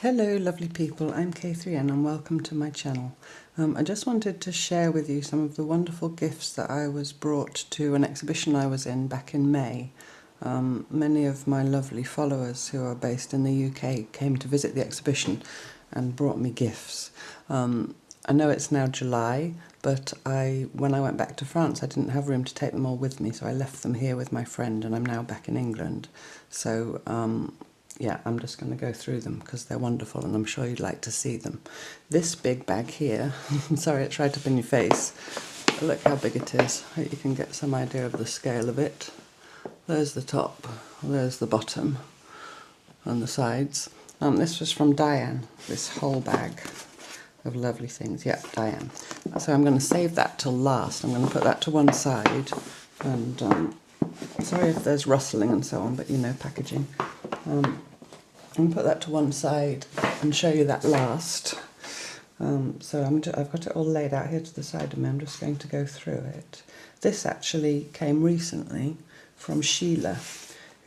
Hello lovely people, I'm K3N and welcome to my channel. I just wanted to share with you some of the wonderful gifts that I was brought to an exhibition I was in back in May. Many of my lovely followers who are based in the UK came to visit the exhibition and brought me gifts. I know it's now July, but when I went back to France I didn't have room to take them all with me, so I left them here with my friend and I'm now back in England. So yeah, I'm just going to go through them because they're wonderful and I'm sure you'd like to see them. This big bag here, sorry it's right up in your face, look how big it is. I hope you can get some idea of the scale of it. There's the top, there's the bottom and the sides. This was from Diane, this whole bag of lovely things. Yeah, Diane. So I'm going to save that till last. I'm going to put that to one side and sorry if there's rustling and so on, but you know, packaging. I'm going to put that to one side and show you that last. So I've got it all laid out here to the side of me. I'm just going to go through it. This actually came recently from Sheila,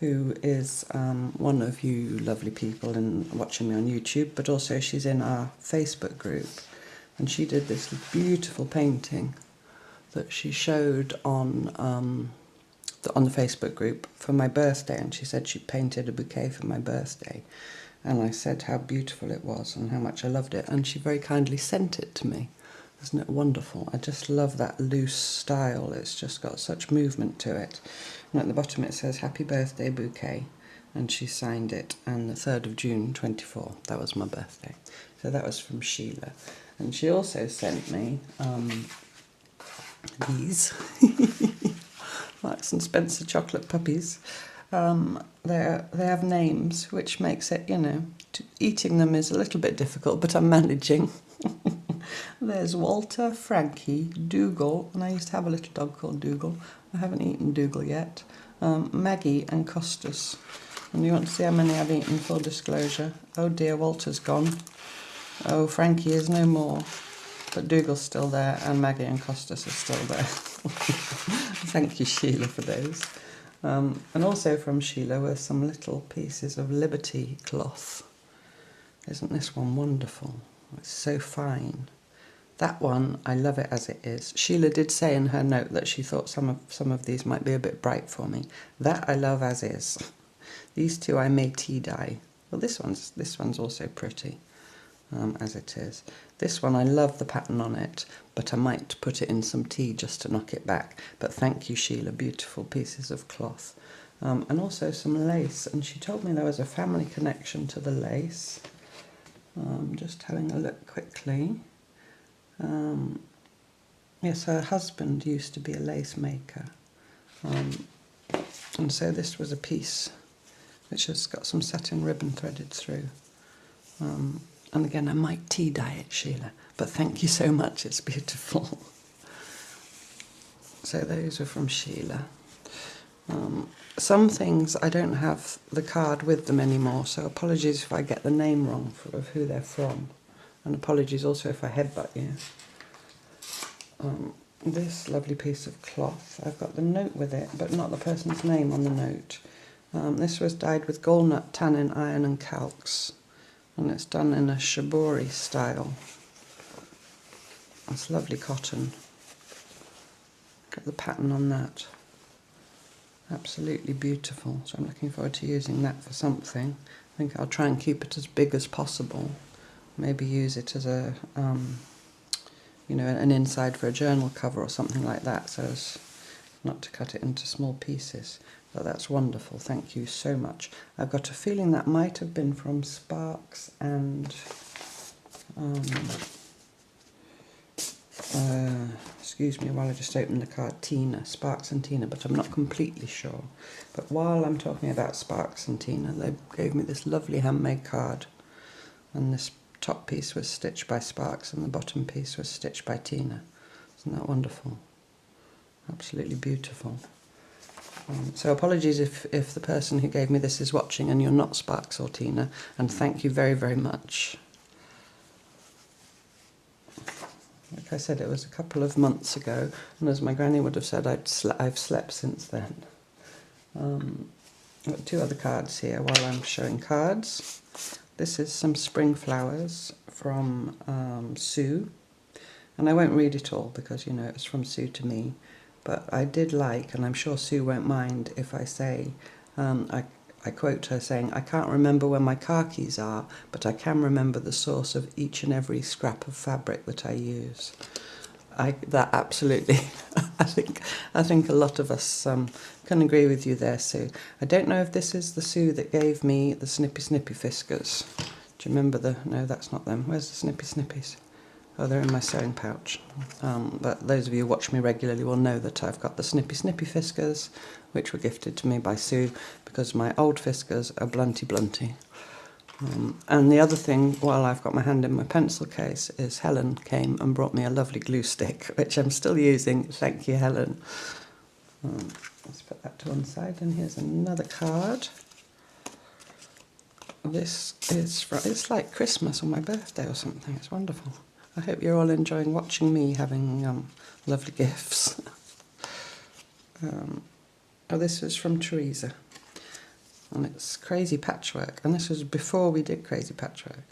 who is one of you lovely people and watching me on YouTube, but also she's in our Facebook group. And she did this beautiful painting that she showed on the Facebook group for my birthday, and she said she painted a bouquet for my birthday, and I said how beautiful it was and how much I loved it, and she very kindly sent it to me. Isn't it wonderful? I just love that loose style. It's just got such movement to it. And at the bottom it says happy birthday bouquet, and she signed it, and the 3rd of June 24, that was my birthday. So that was from Sheila. And she also sent me these Marks and Spencer chocolate puppies. They have names, which makes it, you know, eating them is a little bit difficult, but I'm managing. There's Walter, Frankie, Dougal, and I used to have a little dog called Dougal. I haven't eaten Dougal yet. Maggie and Costas. And you want to see how many I've eaten, full disclosure. Oh dear, Walter's gone. Oh, Frankie is no more. But Dougal's still there, and Maggie and Costas are still there. Thank you, Sheila, for those. And also from Sheila were some little pieces of Liberty cloth. Isn't this one wonderful? It's so fine. That one, I love it as it is. Sheila did say in her note that she thought some of these might be a bit bright for me. That I love as is. These two I may tea dye. Well, this one's also pretty. As it is. This one, I love the pattern on it, but I might put it in some tea just to knock it back. But thank you, Sheila, beautiful pieces of cloth. And also some lace, and she told me there was a family connection to the lace. Just having a look quickly. Yes, her husband used to be a lace maker. And so this was a piece which has got some satin ribbon threaded through. And again, I might tea dye it, Sheila, but thank you so much, it's beautiful. So those are from Sheila. Some things I don't have the card with them anymore, so apologies if I get the name wrong of who they're from. And apologies also if I headbutt you. This lovely piece of cloth, I've got the note with it, but not the person's name on the note. This was dyed with gallnut, tannin, iron and calx. And it's done in a shibori style. It's lovely cotton. Got the pattern on that. Absolutely beautiful. So I'm looking forward to using that for something. I think I'll try and keep it as big as possible. Maybe use it as a, you know, an inside for a journal cover or something like that, so as not to cut it into small pieces. But that's wonderful, thank you so much. I've got a feeling that might have been from Sparks and, excuse me while I just opened the card, Tina, Sparks and Tina, but I'm not completely sure. But while I'm talking about Sparks and Tina, they gave me this lovely handmade card. And this top piece was stitched by Sparks and the bottom piece was stitched by Tina. Isn't that wonderful? Absolutely beautiful. So apologies if the person who gave me this is watching and you're not Sparks or Tina, and thank you very, very much. Like I said, it was a couple of months ago, and as my granny would have said, I've slept since then. I've got two other cards here while I'm showing cards. This is some spring flowers from Sue, and I won't read it all because, you know, it's from Sue to me, but I did like, and I'm sure Sue won't mind if I say, I quote her saying, "I can't remember where my car keys are, but I can remember the source of each and every scrap of fabric that I use." That absolutely, I think a lot of us can agree with you there, Sue. I don't know if this is the Sue that gave me the snippy fiskers. Do you remember the? No, that's not them. Where's the snippy snippies? Oh, they're in my sewing pouch. But those of you who watch me regularly will know that I've got the snippy fiskers, which were gifted to me by Sue because my old fiskers are blunty. And the other thing, while I've got my hand in my pencil case, is Helen came and brought me a lovely glue stick, which I'm still using. Thank you, Helen. Let's put that to one side, and here's another card. This is it's like Christmas or my birthday or something. It's wonderful. I hope you're all enjoying watching me having lovely gifts. Oh, this is from Teresa. And it's crazy patchwork, and this was before we did crazy patchwork.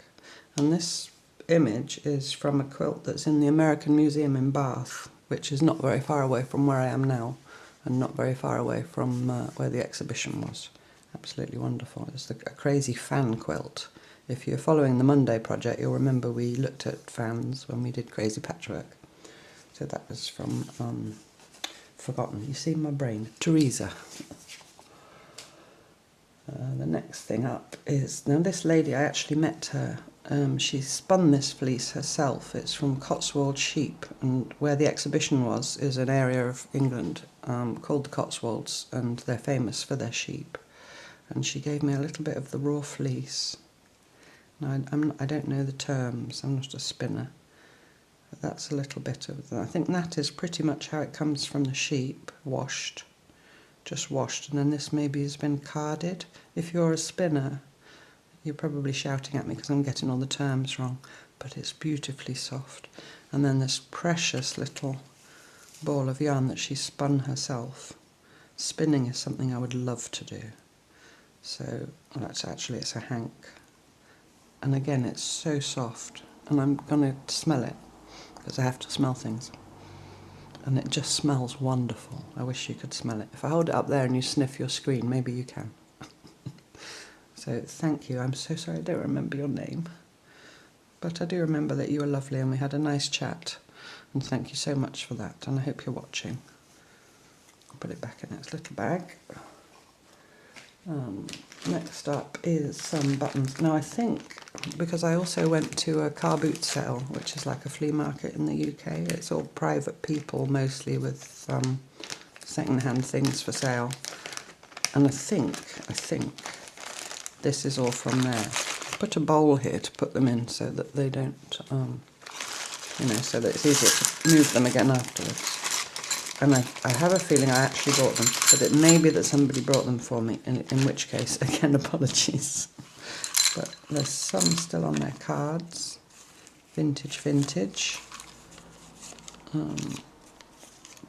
And this image is from a quilt that's in the American Museum in Bath, which is not very far away from where I am now, and not very far away from where the exhibition was. Absolutely wonderful. It's a crazy fan quilt. If you're following the Monday project, you'll remember we looked at fans when we did crazy patchwork. So that was from Forgotten. You see my brain. Teresa. The next thing up is, now this lady, I actually met her. She spun this fleece herself. It's from Cotswold sheep, and where the exhibition was is an area of England called the Cotswolds, and they're famous for their sheep. And she gave me a little bit of the raw fleece. Now, I don't know the terms, I'm not a spinner. But that's a little bit of, I think that is pretty much how it comes from the sheep, washed. Just washed, and then this maybe has been carded. If you're a spinner, you're probably shouting at me because I'm getting all the terms wrong, but it's beautifully soft. And then this precious little ball of yarn that she spun herself. Spinning is something I would love to do. So that's actually, it's a hank. And again, it's so soft, and I'm going to smell it because I have to smell things. And it just smells wonderful. I wish you could smell it. If I hold it up there and you sniff your screen, maybe you can. So thank you. I'm so sorry I don't remember your name. But I do remember that you were lovely and we had a nice chat. And thank you so much for that. And I hope you're watching. I'll put it back in its little bag. Next up is some buttons. Now I think, because I also went to a car boot sale, which is like a flea market in the UK. It's all private people mostly with second-hand things for sale. And I think this is all from there. I put a bowl here to put them in so that they don't, you know, so that it's easier to move them again afterwards. And I have a feeling I actually bought them, but it may be that somebody brought them for me, in which case, again, apologies. But there's some still on their cards. Vintage.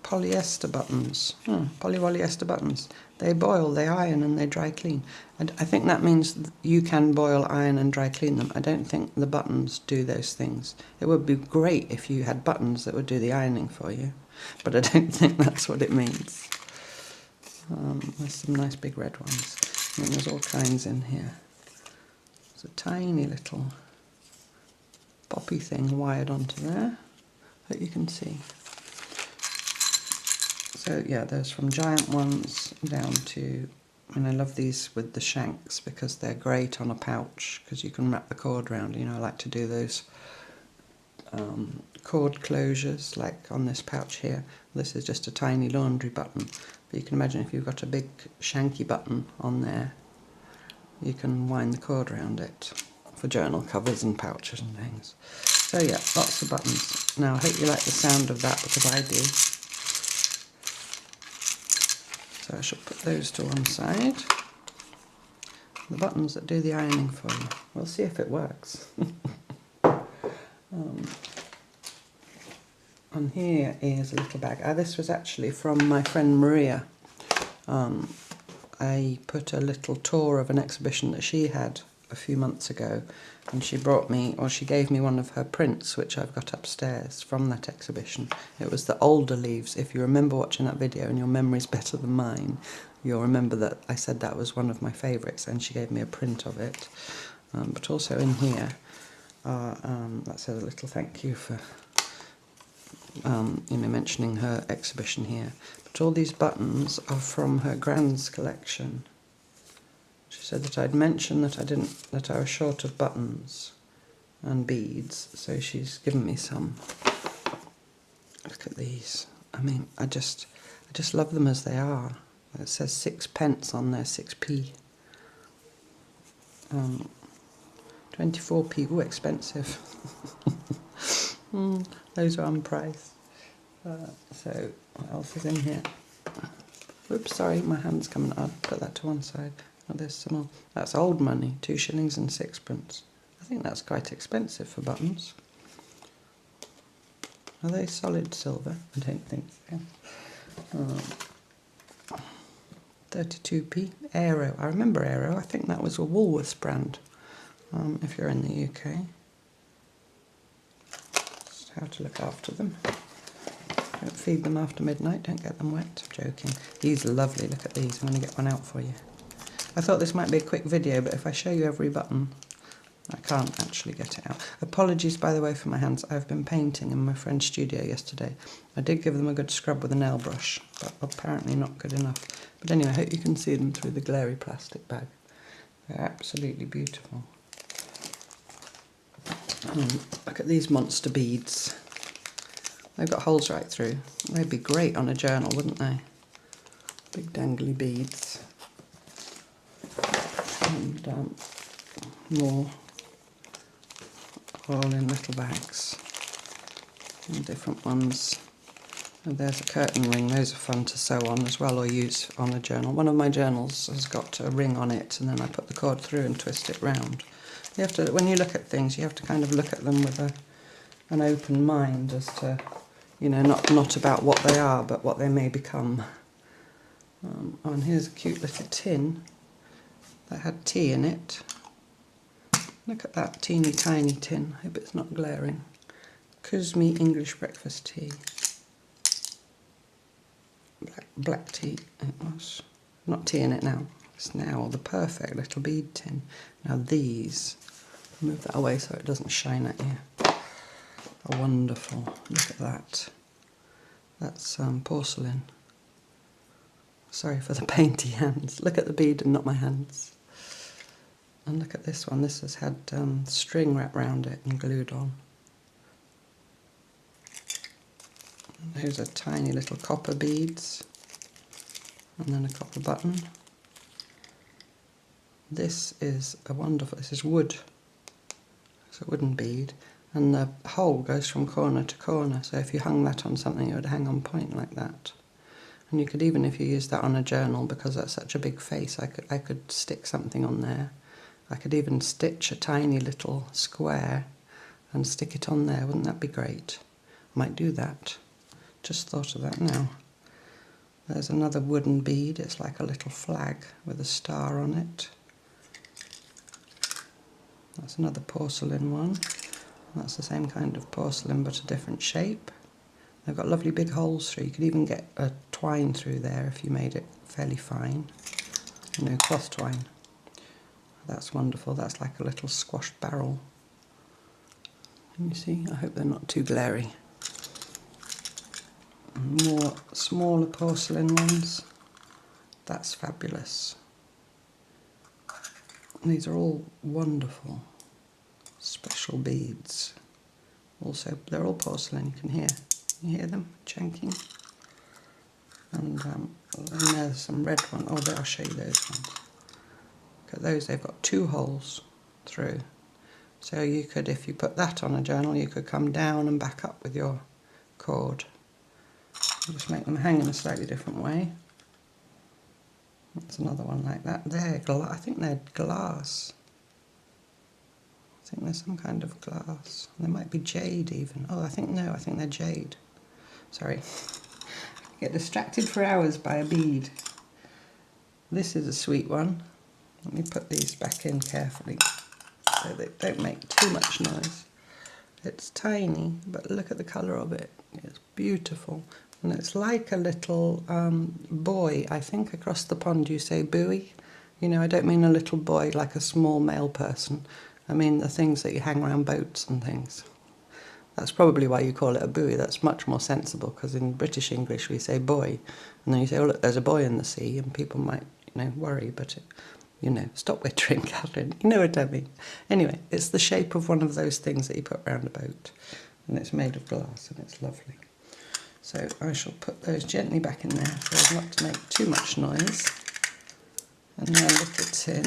Polyester buttons. Polyester buttons. They boil, they iron, and they dry clean. And I think that means you can boil, iron, and dry clean them. I don't think the buttons do those things. It would be great if you had buttons that would do the ironing for you. But I don't think that's what it means. There's some nice big red ones. And there's all kinds in here. There's a tiny little poppy thing wired onto there that you can see. So yeah, there's from giant ones down to, and I love these with the shanks because they're great on a pouch because you can wrap the cord around. You know, I like to do those cord closures, like on this pouch here. This is just a tiny laundry button, but you can imagine if you've got a big shanky button on there, you can wind the cord around it for journal covers and pouches and things. So yeah, lots of buttons. Now I hope you like the sound of that because I do. So I shall put those to one side. The buttons that do the ironing for you. We'll see if it works. And here is a little bag. This was actually from my friend Maria. I put a little tour of an exhibition that she had a few months ago, and she brought me, or she gave me one of her prints, which I've got upstairs from that exhibition. It was the older leaves. If you remember watching that video and your memory's better than mine, you'll remember that I said that was one of my favourites, and she gave me a print of it. But also in here, that says a little thank you for mentioning her exhibition here. But all these buttons are from her Grand's collection. She said that I'd mentioned that I was short of buttons and beads, so she's given me some. Look at these. I mean, I just love them as they are. It says 6p on there, 6p. 24p. Ooh, expensive. Those are unpriced. So what else is in here? Oops, sorry, my hand's coming. I'll put that to one side. Oh, there's some more. That's old money, 2 shillings and 6p. I think that's quite expensive for buttons. Are they solid silver? I don't think so. 32p. Aero. I remember Aero. I think that was a Woolworths brand. If you're in the UK. Just how to look after them. Don't feed them after midnight. Don't get them wet. I'm joking. These are lovely. Look at these. I'm going to get one out for you. I thought this might be a quick video, but if I show you every button, I can't actually get it out. Apologies, by the way, for my hands. I've been painting in my friend's studio yesterday. I did give them a good scrub with a nail brush, but apparently not good enough. But anyway, I hope you can see them through the glary plastic bag. They're absolutely beautiful. Look at these monster beads. They've got holes right through. They'd be great on a journal, wouldn't they? Big dangly beads. And more, all in little bags, and different ones. And there's a curtain ring. Those are fun to sew on as well, or use on a journal. One of my journals has got a ring on it, and then I put the cord through and twist it round. You have to, when you look at things, you have to kind of look at them with an open mind as to, you know, not about what they are, but what they may become. Oh, and here's a cute little tin that had tea in it. Look at that teeny tiny tin. Hope it's not glaring. Kuzmi English breakfast tea. Black tea it was. Not tea in it now. It's now the perfect little bead tin. Now these, move that away so it doesn't shine at you. Are wonderful. Look at that. That's porcelain. Sorry for the painty hands. Look at the bead and not my hands. And look at this one. This has had string wrapped around it and glued on. And those are tiny little copper beads. And then a copper button. This is a wonderful, this is wood. It's a wooden bead. And the hole goes from corner to corner. So if you hung that on something, it would hang on point like that. And you could even, if you used that on a journal, because that's such a big face, I could stick something on there. I could even stitch a tiny little square and stick it on there. Wouldn't that be great? I might do that. Just thought of that now. There's another wooden bead. It's like a little flag with a star on it. That's another porcelain one. That's the same kind of porcelain but a different shape. They've got lovely big holes through. You could even get a twine through there if you made it fairly fine. You know, cloth twine. That's wonderful. That's like a little squashed barrel. Can you see? I hope they're not too glary. And more smaller porcelain ones. That's fabulous. And these are all wonderful, special beads. Also, they're all porcelain. You can hear them chanking. And there's some red ones. Oh, there, I'll show you those ones. Look at those. They've got 2 holes through. So you could, if you put that on a journal, you could come down and back up with your cord. You just make them hang in a slightly different way. That's another one like that. I think they're glass. I think there's some kind of glass. They might be jade even. Oh, I think they're jade. Sorry. Get distracted for hours by a bead. This is a sweet one. Let me put these back in carefully. so they don't make too much noise. It's tiny, but look at the colour of it. It's beautiful. And it's like a little buoy. I think across the pond you say buoy. You know, I don't mean a little boy like a small male person. I mean the things that you hang around boats and things. That's probably why you call it a buoy. That's much more sensible, because in British English we say boy. And then you say, oh look, there's a boy in the sea, and people might, you know, worry, but you know, stop wittering, Catherine. You know what I mean. Anyway, it's the shape of one of those things that you put around a boat. And it's made of glass, and it's lovely. So I shall put those gently back in there so as not to make too much noise. And now look the tin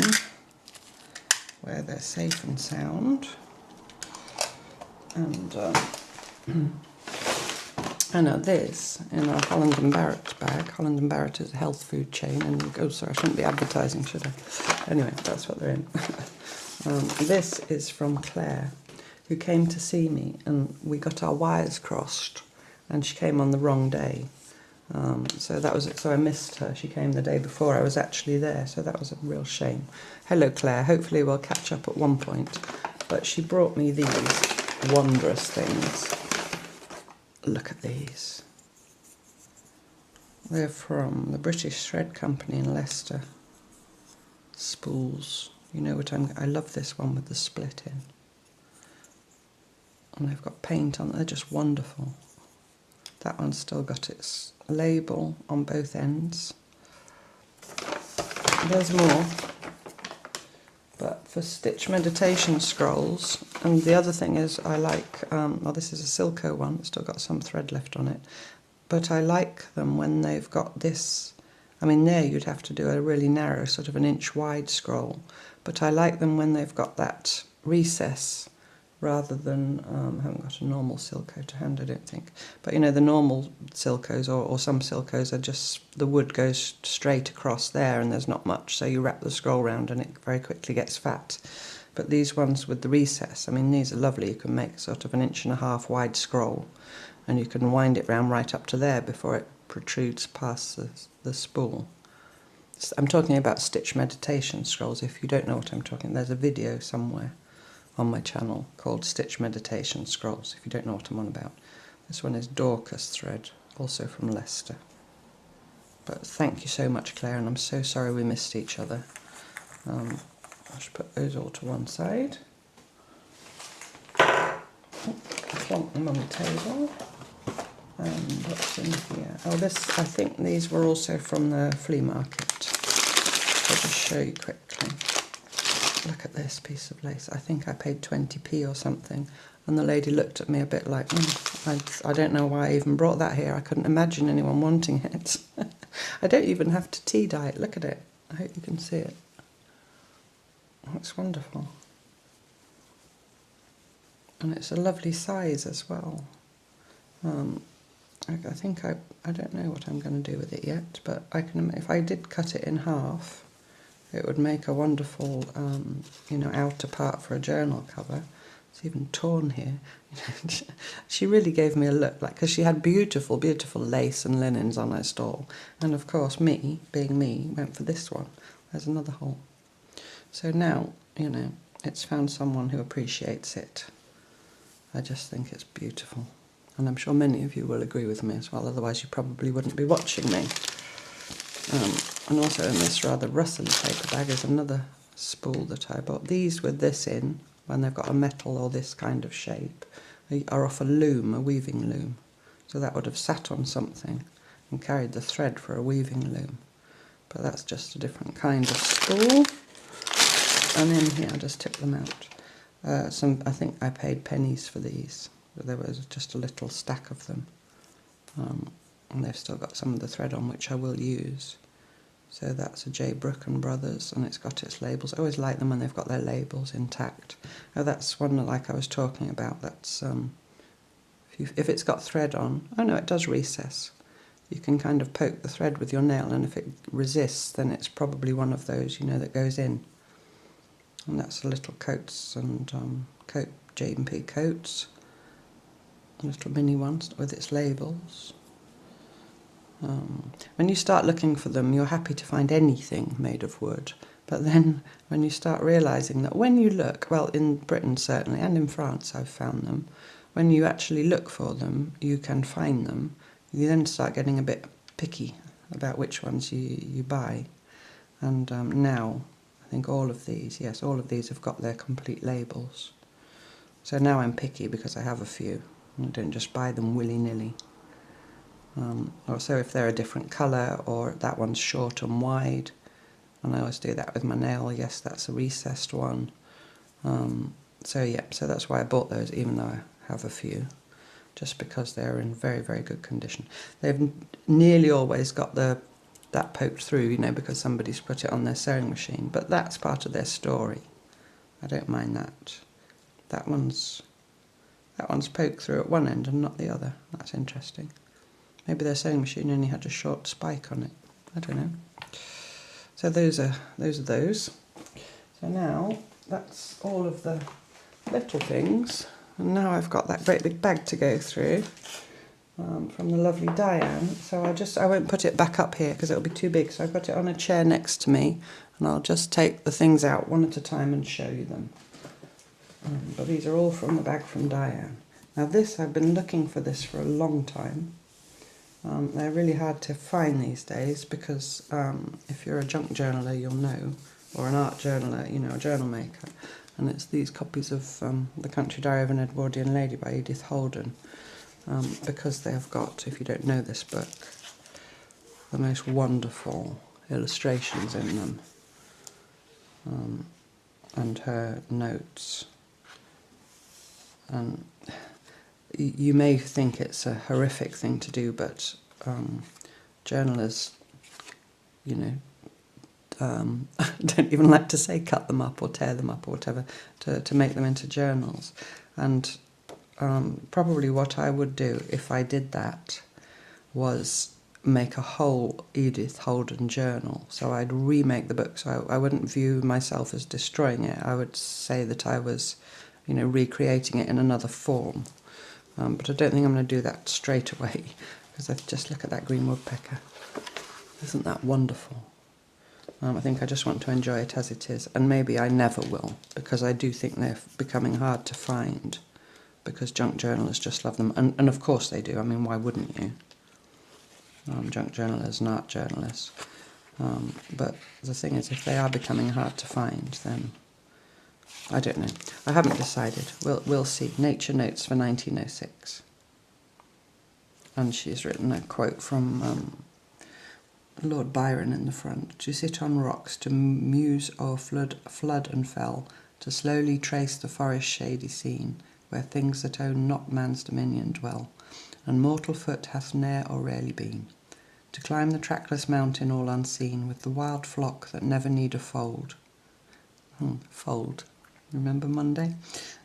where they're safe and sound. And I know this in our Holland and Barrett bag. Holland and Barrett is a health food chain, and oh sorry, I shouldn't be advertising, should I? Anyway, that's what they're in. This is from Claire, who came to see me, and we got our wires crossed, and she came on the wrong day. So that was it. So I missed her. She came the day before I was actually there, so that was a real shame. Hello Claire, hopefully we'll catch up at one point. But she brought me these wondrous things. Look at these. They're from the British Thread Company in Leicester. Spools. You know what I love this one with the split in. And they've got paint on. They're just wonderful. That one's still got its label on both ends. There's more. But for stitch meditation scrolls, and the other thing is I like, well this is a Silco one, it's still got some thread left on it, but I like them when they've got this, I mean there you'd have to do a really narrow, sort of an inch wide scroll, but I like them when they've got that recess rather than, I haven't got a normal Silco to hand I don't think, but you know the normal Silcos or some Silcos are just, the wood goes straight across there and there's not much, so you wrap the scroll round and it very quickly gets fat. But these ones with the recess, I mean these are lovely. You can make sort of an 1.5 inch wide scroll and you can wind it round right up to there before it protrudes past the spool. I'm talking about stitch meditation scrolls. If you don't know what I'm talking, there's a video somewhere on my channel called Stitch Meditation Scrolls, if you don't know what I'm on about. This one is Dorcas thread, also from Leicester. But thank you so much Claire, and I'm so sorry we missed each other. I should put those all to one side. Plonk them on the table. And what's in here? Oh, this, I think these were also from the flea market. I'll just show you quickly. Look at this piece of lace. I think I paid 20p or something, and the lady looked at me a bit like, I don't know why I even brought that here. I couldn't imagine anyone wanting it. I don't even have to tea dye it. Look at it. I hope you can see it. That's wonderful. And it's a lovely size as well. I think I don't know what I'm going to do with it yet, but I can, if I did cut it in half, it would make a wonderful, you know, outer part for a journal cover. It's even torn here. She really gave me a look, like, because she had beautiful, beautiful lace and linens on her stall. And of course, me, being me, went for this one. There's another hole. So now, you know, it's found someone who appreciates it. I just think it's beautiful. And I'm sure many of you will agree with me as well, otherwise you probably wouldn't be watching me. And also in this rather rustly paper bag is another spool that I bought. These with this in, when they've got a metal or this kind of shape, are off a loom, a weaving loom. So that would have sat on something and carried the thread for a weaving loom. But that's just a different kind of spool. And in here, I'll just tip them out. I think I paid pennies for these. There was just a little stack of them. And they've still got some of the thread on, which I will use. So that's a J. Brook and Brothers, and it's got its labels. I always like them when they've got their labels intact. Oh, that's one like I was talking about. That's if it's got thread on. Oh no, it does recess. You can kind of poke the thread with your nail, and if it resists, then it's probably one of those, you know, that goes in. And that's the little coats and J&P coats. Little mini ones with its labels. When you start looking for them, you're happy to find anything made of wood. But then when you start realising that when you look, well, in Britain certainly, and in France I've found them, when you actually look for them, you can find them. You then start getting a bit picky about which ones you buy. And now, I think all of these, yes, all of these have got their complete labels. So now I'm picky because I have a few. I don't just buy them willy-nilly. Also if they're a different colour, or that one's short and wide, and I always do that with my nail. Yes, that's a recessed one. So yeah, so that's why I bought those, even though I have a few, just because they're in very, very good condition. They've nearly always got that poked through, you know, because somebody's put it on their sewing machine, but that's part of their story. I don't mind that. That one's poked through at one end and not the other. That's interesting. Maybe their sewing machine only had a short spike on it. I don't know. So those are those. So now that's all of the little things, and now I've got that great big bag to go through from the lovely Diane. So I won't put it back up here because it'll be too big. So I've got it on a chair next to me, and I'll just take the things out one at a time and show you them. But these are all from the bag from Diane. Now this, I've been looking for this for a long time. They're really hard to find these days because if you're a junk journaler, you'll know, or an art journaler, you know, a journal maker. And it's these copies of The Country Diary of an Edwardian Lady by Edith Holden, because they have got, if you don't know this book, the most wonderful illustrations in them, and her notes. And you may think it's a horrific thing to do, but journalers, you know, don't even like to say cut them up or tear them up or whatever to make them into journals. And probably what I would do if I did that was make a whole Edith Holden journal. So I'd remake the book. So I wouldn't view myself as destroying it. I would say that I was, you know, recreating it in another form. But I don't think I'm going to do that straight away, because just look at that green woodpecker. Isn't that wonderful? I think I just want to enjoy it as it is, and maybe I never will, because I do think they're becoming hard to find, because junk journalists just love them, and of course they do. I mean, why wouldn't you? Junk journalists and art journalists. But the thing is, if they are becoming hard to find, then I don't know. I haven't decided. We'll see. Nature Notes for 1906. And she's written a quote from Lord Byron in the front. To sit on rocks, to muse o'er flood and fell, to slowly trace the forest shady scene, where things that own not man's dominion dwell, and mortal foot hath ne'er or rarely been. To climb the trackless mountain all unseen, with the wild flock that never need a fold. Fold. Remember Monday?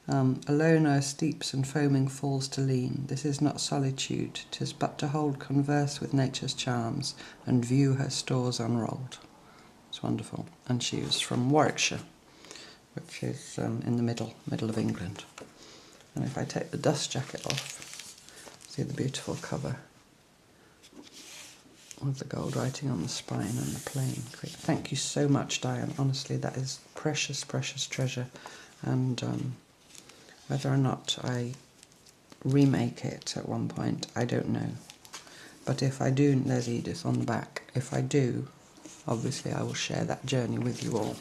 Alone o'er steeps and foaming falls to lean. This is not solitude, 'tis but to hold converse with nature's charms, and view her stores unrolled. It's wonderful. And she was from Warwickshire, which is in the middle of England. And if I take the dust jacket off, see the beautiful cover with the gold writing on the spine and the plain. Great. Thank you so much, Diane. Honestly, that is precious, precious treasure. And whether or not I remake it at one point, I don't know. But if I do, there's Edith on the back. If I do, obviously I will share that journey with you all.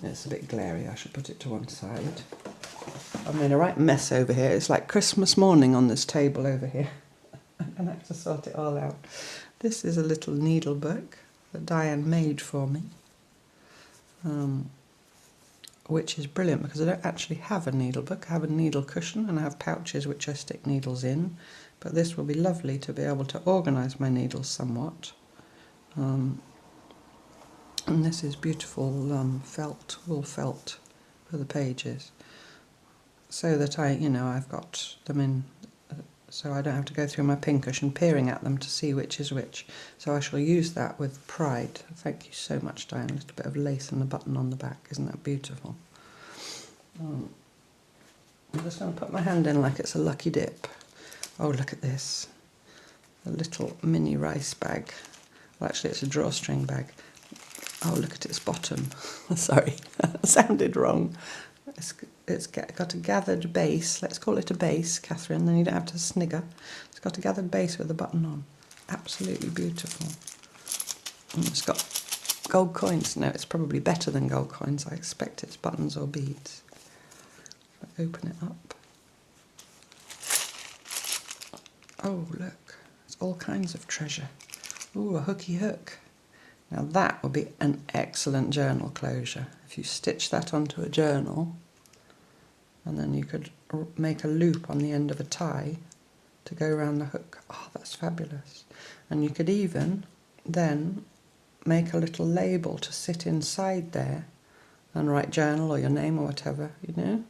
It's a bit glary. I should put it to one side. I'm in a right mess over here. It's like Christmas morning on this table over here. I'm going to have to sort it all out. This is a little needle book that Diane made for me, which is brilliant because I don't actually have a needle book. I have a needle cushion and I have pouches which I stick needles in, but this will be lovely to be able to organise my needles somewhat. And this is beautiful wool felt for the pages, so that I've got them in, so I don't have to go through my pincushion peering at them to see which is which. So I shall use that with pride. Thank you so much, Diane. A little bit of lace and a button on the back. Isn't that beautiful? I'm just going to put my hand in like it's a lucky dip. Oh, look at this. A little mini rice bag. Well, actually, it's a drawstring bag. Oh, look at its bottom. Sorry, sounded wrong. It's got a gathered base. Let's call it a base, Catherine, then you don't have to snigger. It's got a gathered base with a button on. Absolutely beautiful. And it's got gold coins. No, it's probably better than gold coins. I expect it's buttons or beads. Open it up. Oh, look. It's all kinds of treasure. Ooh, a hooky hook. Now that would be an excellent journal closure. If you stitch that onto a journal, and then you could make a loop on the end of a tie to go around the hook. Oh, that's fabulous. And you could even then make a little label to sit inside there and write journal or your name or whatever, you know.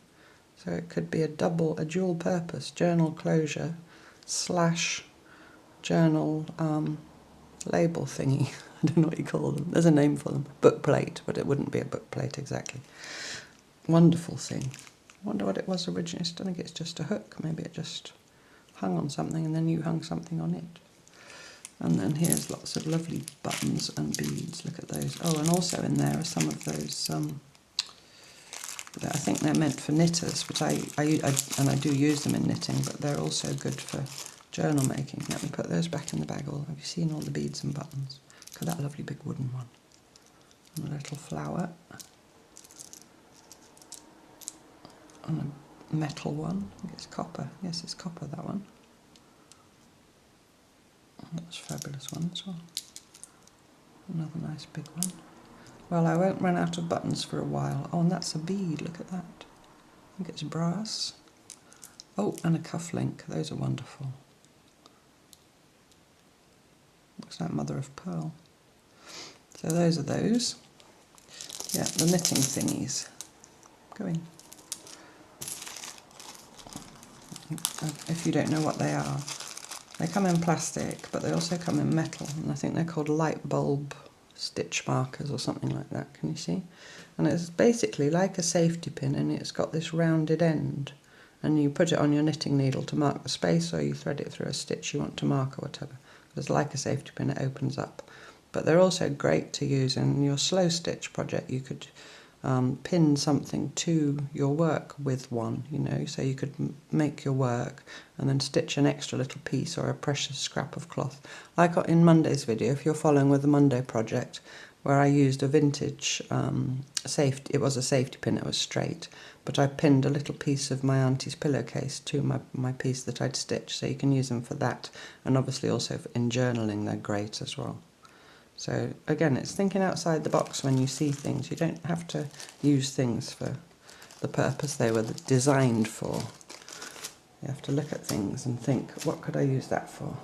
So it could be a dual purpose journal closure / journal label thingy. I don't know what you call them. There's a name for them. Book plate, but it wouldn't be a book plate exactly. Wonderful thing. I wonder what it was originally. I think it's just a hook. Maybe it just hung on something and then you hung something on it. And then here's lots of lovely buttons and beads. Look at those. Oh, and also in there are some of those, I think they're meant for knitters, but I do use them in knitting, but they're also good for journal making. Let me put those back in the bag. Have you seen all the beads and buttons? Look at that lovely big wooden one. And a little flower. And a metal one. I think it's copper. Yes, it's copper, that one. That's a fabulous one as well. Another nice big one. Well, I won't run out of buttons for a while. Oh, and that's a bead. Look at that. I think it's brass. Oh, and a cufflink. Those are wonderful. Looks like mother of pearl. So those are those. Yeah, the knitting thingies. Go in. If you don't know what they are, they come in plastic, but they also come in metal, and I think they're called light bulb stitch markers or something like that. Can you see? And it's basically like a safety pin, and it's got this rounded end, and you put it on your knitting needle to mark the space, or you thread it through a stitch you want to mark or whatever. It's like a safety pin, it opens up. But they're also great to use in your Slowstitch project. You could pin something to your work with one, you know, so you could make your work and then stitch an extra little piece or a precious scrap of cloth. Like in Monday's video, if you're following with the Monday project, where I used a vintage safety, it was a safety pin, it was straight, but I pinned a little piece of my auntie's pillowcase to my piece that I'd stitched, so you can use them for that, and obviously also in journaling they're great as well. So again, it's thinking outside the box when you see things. You don't have to use things for the purpose they were designed for. You have to look at things and think, what could I use that for?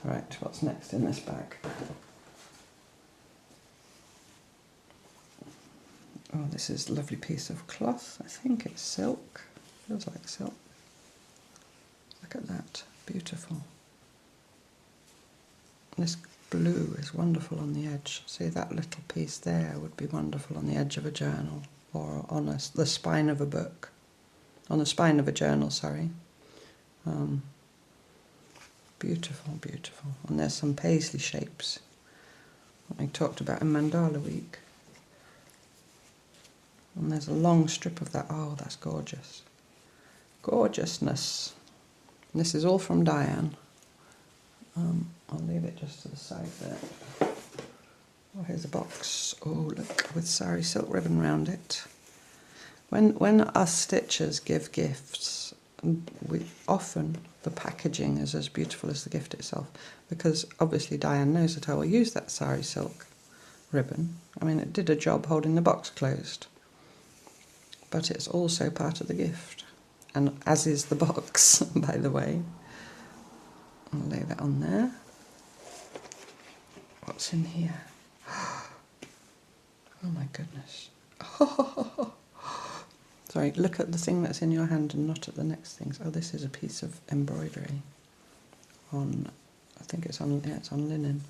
Right, what's next in this bag? Oh, this is a lovely piece of cloth. I think it's silk. Feels like silk. Look at that, beautiful. This blue is wonderful on the edge. See, that little piece there would be wonderful on the edge of a journal, or on the spine of a book. On the spine of a journal, sorry. Beautiful, beautiful. And there's some paisley shapes that we talked about in Mandala Week. And there's a long strip of that. Oh, that's gorgeous. Gorgeousness. And this is all from Diane. I'll leave it just to the side there. Oh, here's a box. Oh, look, with sari silk ribbon around it. When us stitchers give gifts, often the packaging is as beautiful as the gift itself, because obviously Diane knows that I will use that sari silk ribbon. I mean, it did a job holding the box closed, but it's also part of the gift, and as is the box, by the way. I'll lay that on there. What's in here? Oh my goodness. Sorry, look at the thing that's in your hand and not at the next things. Oh, this is a piece of embroidery on, I think it's on, yeah, it's on linen.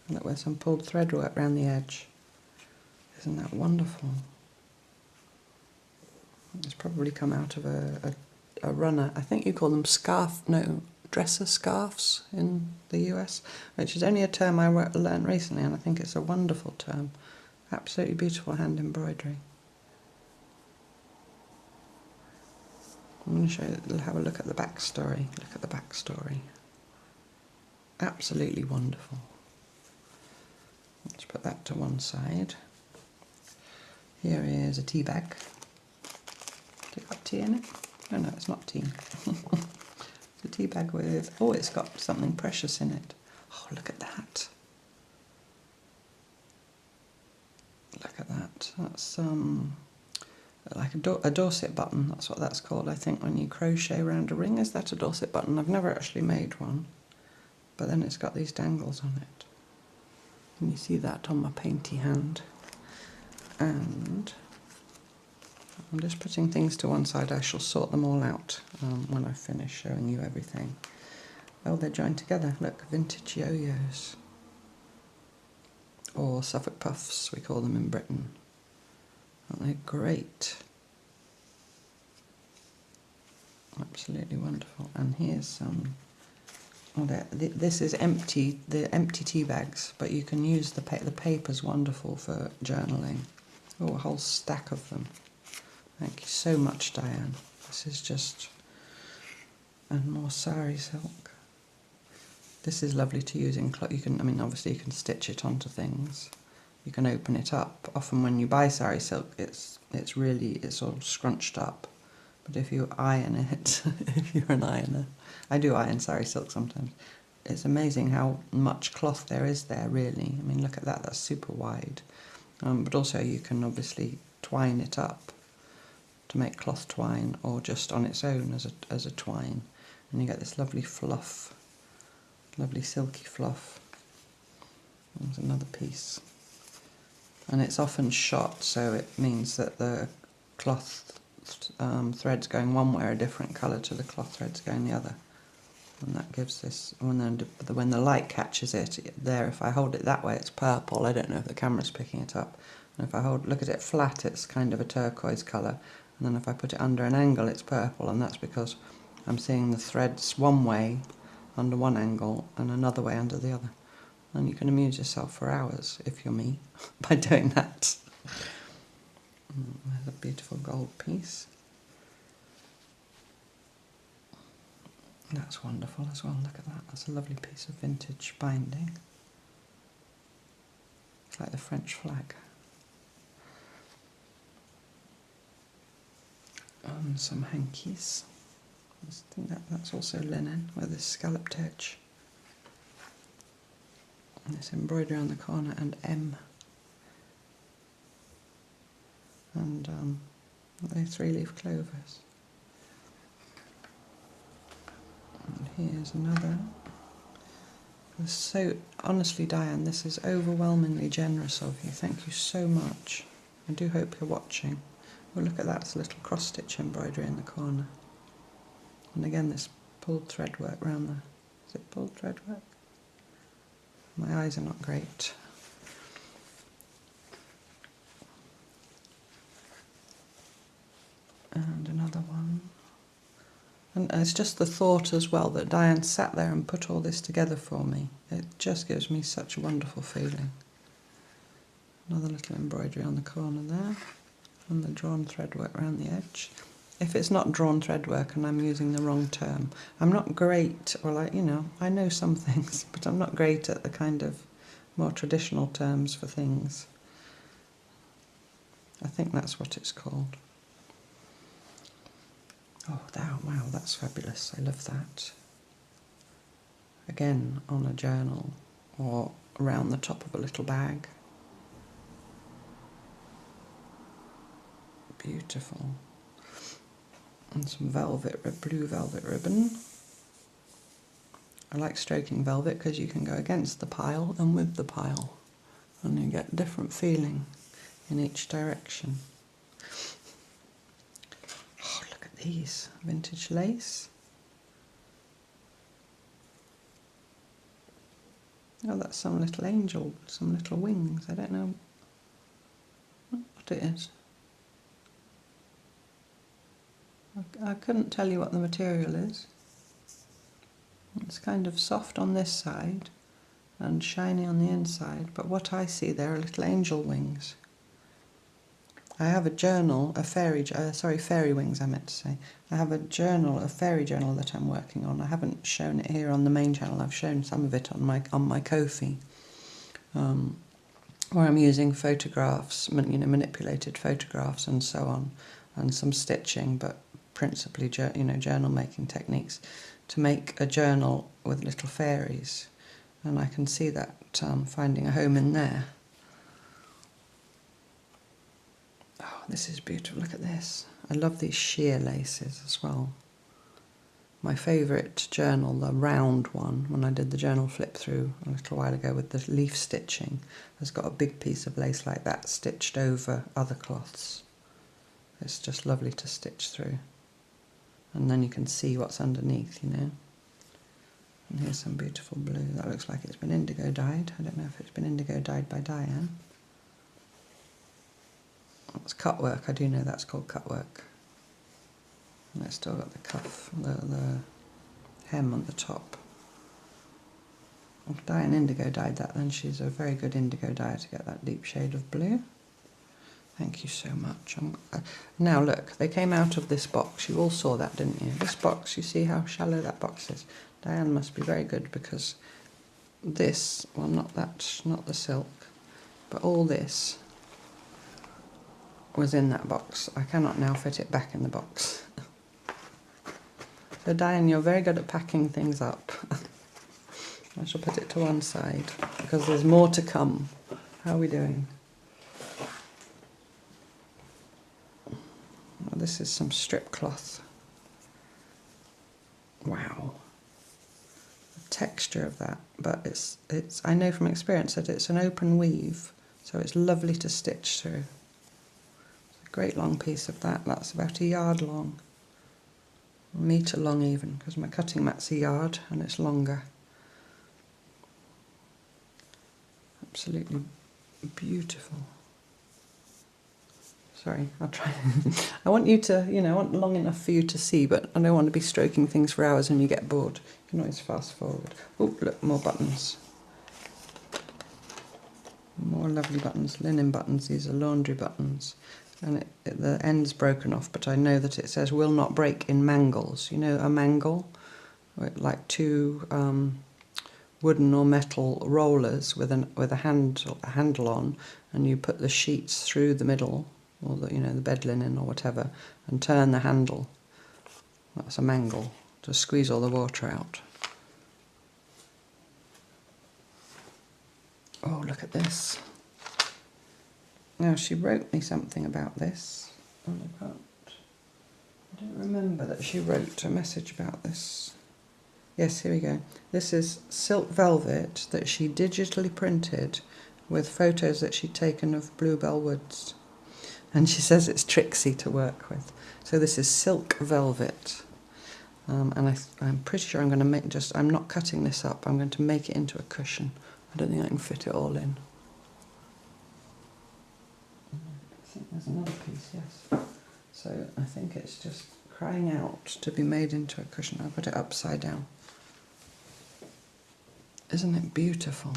And look, with some pulled thread work around the edge. Isn't that wonderful? It's probably come out of a runner. I think you call them scarf, no, dresser scarves in the US, which is only a term I learned recently, and I think it's a wonderful term. Absolutely beautiful hand embroidery. I'm going to show you, have a look at the backstory. Look at the backstory. Absolutely wonderful. Let's put that to one side. Here is a tea bag. Has it got tea in it? Oh no, it's not tea. It's a tea bag with, oh, it's got something precious in it. Oh, look at that. Look at that. That's like a Dorset button. That's what that's called, I think, when you crochet around a ring. Is that a Dorset button? I've never actually made one. But then it's got these dangles on it. Can you see that on my painty hand? And I'm just putting things to one side. I shall sort them all out when I finish showing you everything. Oh, they're joined together. Look, vintage yo-yos. Or Suffolk puffs, we call them in Britain. Aren't they great? Absolutely wonderful. And here's some... Oh, this is empty. They're empty tea bags, but you can use the paper's wonderful for journaling. Oh, a whole stack of them. Thank you so much, Diane. This is just... And more sari silk. This is lovely to use in cloth. You can, I mean, obviously you can stitch it onto things. You can open it up. Often when you buy sari silk, it's all scrunched up. But if you iron it, if you're an ironer, I do iron sari silk sometimes. It's amazing how much cloth there is there, really. I mean, look at that. That's super wide. But also you can obviously twine it up to make cloth twine, or just on its own as a twine, and you get this lovely fluff, lovely silky fluff. There's another piece, and it's often shot, so it means that the cloth threads going one way are a different colour to the cloth threads going the other, and that gives this. When the light catches it, there, if I hold it that way, it's purple. I don't know if the camera's picking it up. And if I look at it flat, it's kind of a turquoise colour. And then if I put it under an angle, it's purple, and that's because I'm seeing the threads one way under one angle and another way under the other. And you can amuse yourself for hours, if you're me, by doing that. There's a beautiful gold piece. That's wonderful as well, look at that. That's a lovely piece of vintage binding. It's like the French flag. And some hankies. I think that's also linen with this scalloped edge. And this embroidery on the corner, and M. And they're 3-leaf clovers. And here's another. So, honestly, Diane, this is overwhelmingly generous of you. Thank you so much. I do hope you're watching. Well, look at that, it's a little cross-stitch embroidery in the corner. And again, this pulled thread work round the... Is it pulled thread work? My eyes are not great. And another one. And it's just the thought as well that Diane sat there and put all this together for me. It just gives me such a wonderful feeling. Another little embroidery on the corner there. And the drawn thread work around the edge. If it's not drawn thread work and I'm using the wrong term, I'm not great, or like, you know, I know some things, but I'm not great at the kind of more traditional terms for things. I think that's what it's called. Oh, wow, that's fabulous. I love that. Again, on a journal or around the top of a little bag. Beautiful. And some velvet, blue velvet ribbon. I like stroking velvet because you can go against the pile and with the pile, and you get different feeling in each direction. Oh, look at these, vintage lace. Oh, that's some little angel, some little wings. I don't know what it is. I couldn't tell you what the material is. It's kind of soft on this side and shiny on the inside, but what I see there are little angel wings. I have a journal, fairy wings I meant to say. I have a fairy journal that I'm working on. I haven't shown it here on the main channel. I've shown some of it on my Ko-fi, where I'm using photographs, manipulated photographs and so on, and some stitching, but principally journal making techniques to make a journal with little fairies, and I can see that finding a home in there. Oh, this is beautiful. Look at this. I love these sheer laces as well. My favourite journal, the round one, when I did the journal flip through a little while ago with the leaf stitching, has got a big piece of lace like that stitched over other cloths. It's just lovely to stitch through. And then you can see what's underneath, you know. And here's some beautiful blue. That looks like it's been indigo dyed. I don't know if it's been indigo dyed by Diane. It's cut work. I do know that's called cut work. And it's still got the cuff, the hem on the top. If Diane indigo dyed that, then she's a very good indigo dyer to get that deep shade of blue. Thank you so much. Now look, they came out of this box. You all saw that, didn't you? This box, you see how shallow that box is? Diane must be very good, because this, well, not the silk, but all this was in that box. I cannot now fit it back in the box. So Diane, you're very good at packing things up. I shall put it to one side because there's more to come. How are we doing? Well, this is some strip cloth. Wow. The texture of that, but it's I know from experience that it's an open weave, so it's lovely to stitch through. Great long piece of that. That's about a yard long, a metre long even, because my cutting mat's a yard and it's longer. Absolutely beautiful. Sorry, I'll try. I want you to, I want long enough for you to see, but I don't want to be stroking things for hours and you get bored. You can always fast forward. Oh, look, more buttons. More lovely buttons, linen buttons. These are laundry buttons. And the end's broken off, but I know that it says will not break in mangles. You know, a mangle, like two wooden or metal rollers with a handle on, and you put the sheets through the middle, or the bed linen or whatever, and turn the handle. That's a mangle, to squeeze all the water out. Oh, look at this. Now, she wrote me something about this, and I don't remember that she wrote a message about this. Yes, here we go. This is silk velvet that she digitally printed with photos that she'd taken of bluebell woods. And she says it's tricksy to work with. So this is silk velvet. And I'm pretty sure I'm going to make I'm not cutting this up, I'm going to make it into a cushion. I don't think I can fit it all in. I think there's another piece, yes. So I think it's just crying out to be made into a cushion. I'll put it upside down. Isn't it beautiful?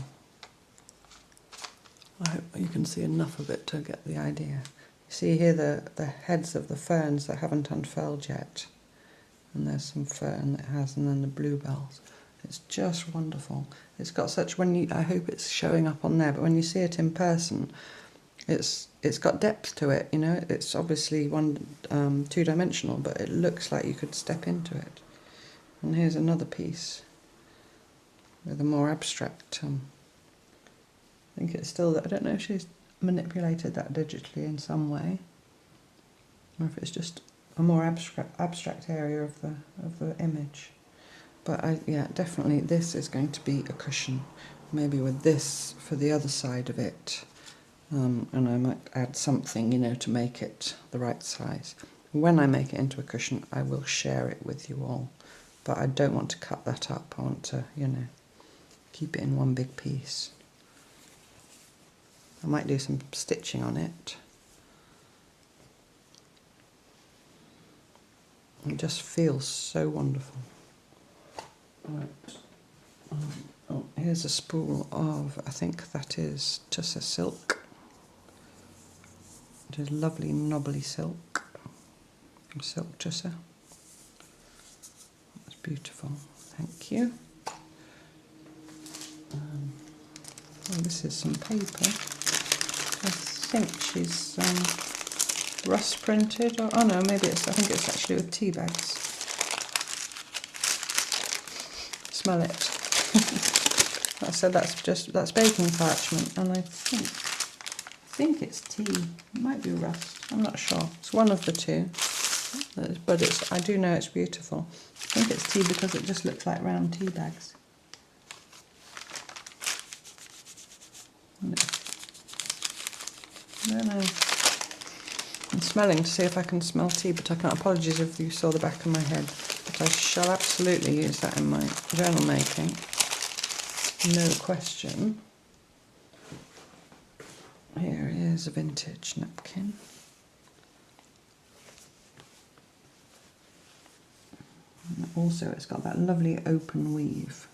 I hope you can see enough of it to get the idea. You see here the heads of the ferns that haven't unfurled yet. And there's some fern that has, and then the bluebells. It's just wonderful. It's got such, I hope it's showing up on there, but when you see it in person, it's got depth to it, It's obviously two-dimensional, but it looks like you could step into it. And here's another piece with a more abstract. I think it's still, I don't know if she's manipulated that digitally in some way, or if it's just a more abstract area of the image. But yeah, definitely this is going to be a cushion, maybe with this for the other side of it. And I might add something, to make it the right size. When I make it into a cushion, I will share it with you all. But I don't want to cut that up. I want to, keep it in one big piece. I might do some stitching on it. It just feels so wonderful. Right. Oh, here's a spool of, I think that is tussar silk. It is lovely knobbly silk from Silk Tussar. That's beautiful, thank you. Oh, this is some paper. I think she's rust printed, or oh no, maybe it's, I think it's actually with tea bags. Smell it. So that's baking parchment, and I think it's tea. It might be rust. I'm not sure. It's one of the two, but I do know it's beautiful. I think it's tea because it just looks like round tea bags. I don't know. I'm smelling to see if I can smell tea, but I can't. Apologies if you saw the back of my head. But I shall absolutely use that in my journal making. No question. Here is a vintage napkin. And also it's got that lovely open weave.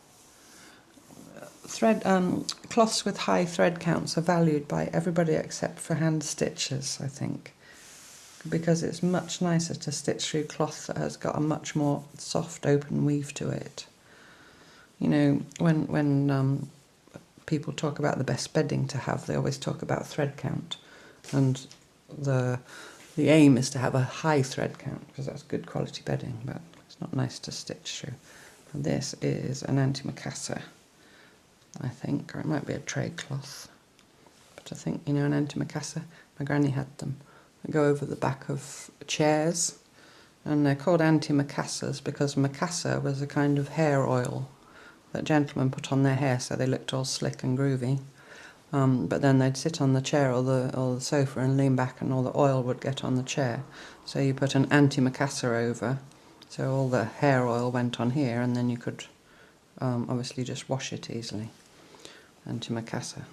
Cloths with high thread counts are valued by everybody except for hand stitchers, I think, because it's much nicer to stitch through cloth that has got a much more soft open weave to it. You know, when people talk about the best bedding to have, they always talk about thread count, and the aim is to have a high thread count because that's good quality bedding, but it's not nice to stitch through. And this is an antimacassar, I think, or it might be a tray cloth, but I think, you know, an antimacassar, my granny had them. They go over the back of chairs, and they're called antimacassars because macassar was a kind of hair oil that gentlemen put on their hair so they looked all slick and groovy. But then they'd sit on the chair or the sofa and lean back, and all the oil would get on the chair. So you put an antimacassar over, so all the hair oil went on here, and then you could obviously just wash it easily. Antimacassar.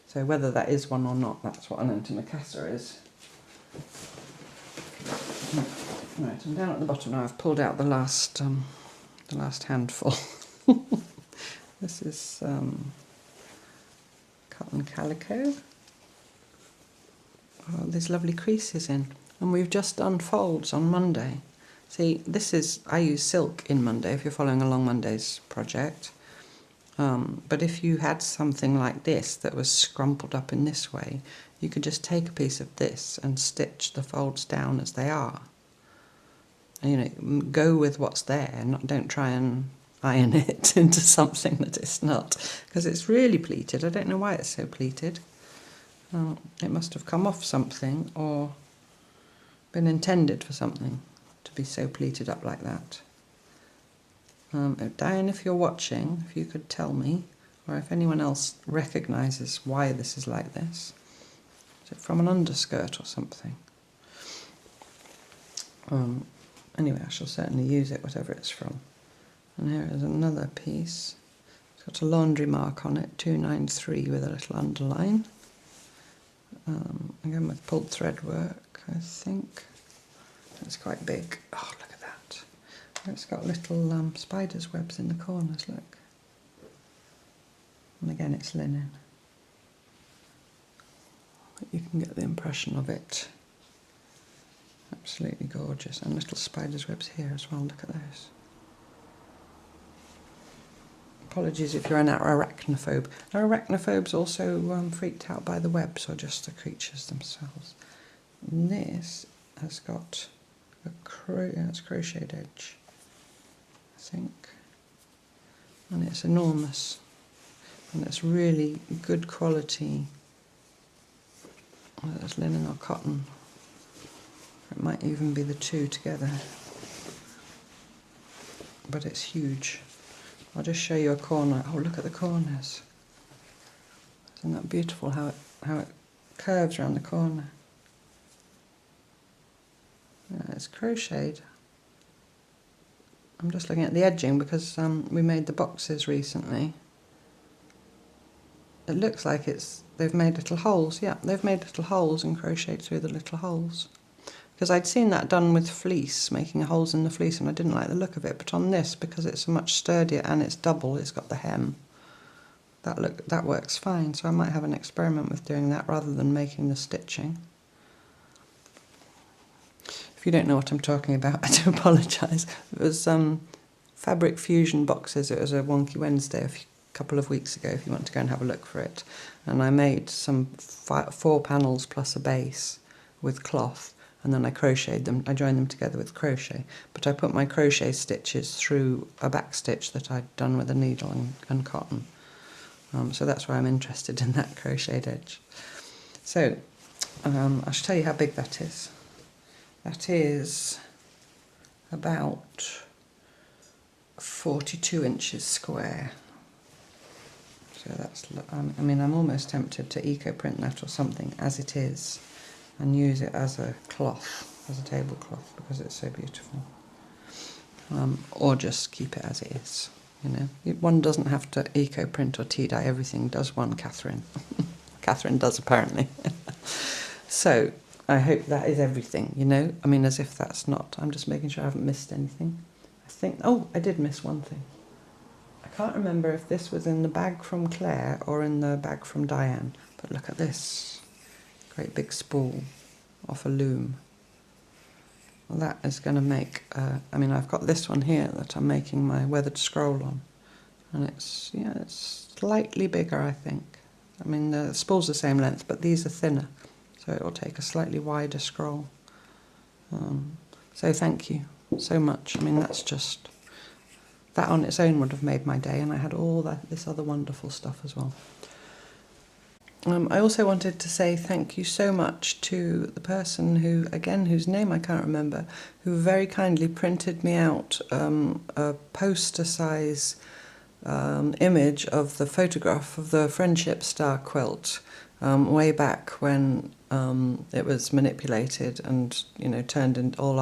So whether that is one or not, that's what an antimacassar is. Right, I'm down at the bottom now. I've pulled out the last handful. This is cotton calico. Oh, there's lovely creases in, and we've just done folds on Monday. See, I use silk in Monday if you're following along Monday's project. But if you had something like this that was scrumpled up in this way, you could just take a piece of this and stitch the folds down as they are. And, you know, go with what's there, don't try and iron it into something that it's not, because it's really pleated. I don't know why it's so pleated. It must have come off something or been intended for something to be so pleated up like that. Diane, if you're watching, if you could tell me, or if anyone else recognises why this is like this. Is it from an underskirt or something? Anyway, I shall certainly use it, whatever it's from. And here is another piece. It's got a laundry mark on it, 293 with a little underline. Again with pulled thread work, I think. It's quite big. Oh, look at that. It's got little spider's webs in the corners, look. And again, it's linen. But you can get the impression of it. Absolutely gorgeous. And little spider's webs here as well, look at those. Apologies if you're an arachnophobe. Are arachnophobes also freaked out by the webs, or just the creatures themselves? And this has got a crocheted edge, I think. And it's enormous. And it's really good quality. Whether it's linen or cotton. It might even be the two together. But it's huge. I'll just show you a corner. Oh, look at the corners. Isn't that beautiful how it curves around the corner? Yeah, it's crocheted. I'm just looking at the edging because we made the boxes recently. It looks like they've made little holes. Yeah, they've made little holes and crocheted through the little holes. because I'd seen that done with fleece, making holes in the fleece, and I didn't like the look of it. But on this, because it's much sturdier and it's double, it's got the hem, that works fine. So I might have an experiment with doing that rather than making the stitching. If you don't know what I'm talking about, I do apologise. It was Fabric Fusion boxes. It was a Wonky Wednesday a couple of weeks ago, if you want to go and have a look for it. And I made some 4 panels plus a base with cloth, and then I crocheted them. I joined them together with crochet, but I put my crochet stitches through a back stitch that I'd done with a needle and cotton. So that's why I'm interested in that crocheted edge. So I should tell you how big that is. That is about 42 inches square. So that's, I mean, I'm almost tempted to eco-print that or something as it is and use it as a cloth, as a tablecloth, because it's so beautiful. Or just keep it as it is, you know. One doesn't have to eco-print or tea dye everything, does one, Catherine? Catherine does, apparently. So I hope that is everything, you know. I mean, as if that's not. I'm just making sure I haven't missed anything. I think, oh, I did miss one thing. I can't remember if this was in the bag from Claire or in the bag from Diane, but look at this. Great big spool off a loom. Well, that is going to make, I mean, I've got this one here that I'm making my weathered scroll on, and it's, yeah, it's slightly bigger, I think. I mean, the spool's the same length, but these are thinner, so it will take a slightly wider scroll. So thank you so much. I mean, that's just, that on its own would have made my day, and I had all this other wonderful stuff as well. I also wanted to say thank you so much to the person who, again, whose name I can't remember, who very kindly printed me out a poster-size image of the photograph of the Friendship Star quilt way back when it was manipulated and, you know, turned into all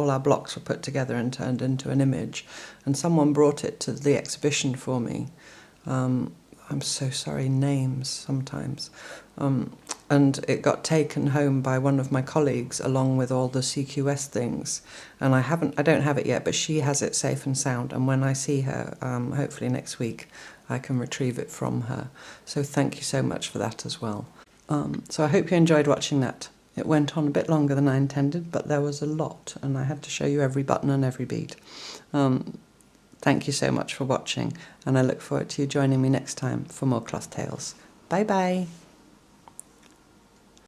our blocks were put together and turned into an image. And someone brought it to the exhibition for me. I'm so sorry, names sometimes. And it got taken home by one of my colleagues along with all the CQS things. And I don't have it yet, but she has it safe and sound. And when I see her, hopefully next week, I can retrieve it from her. So thank you so much for that as well. So I hope you enjoyed watching that. It went on a bit longer than I intended, but there was a lot, and I had to show you every button and every bead. Thank you so much for watching, and I look forward to you joining me next time for more cloth tales. Bye bye!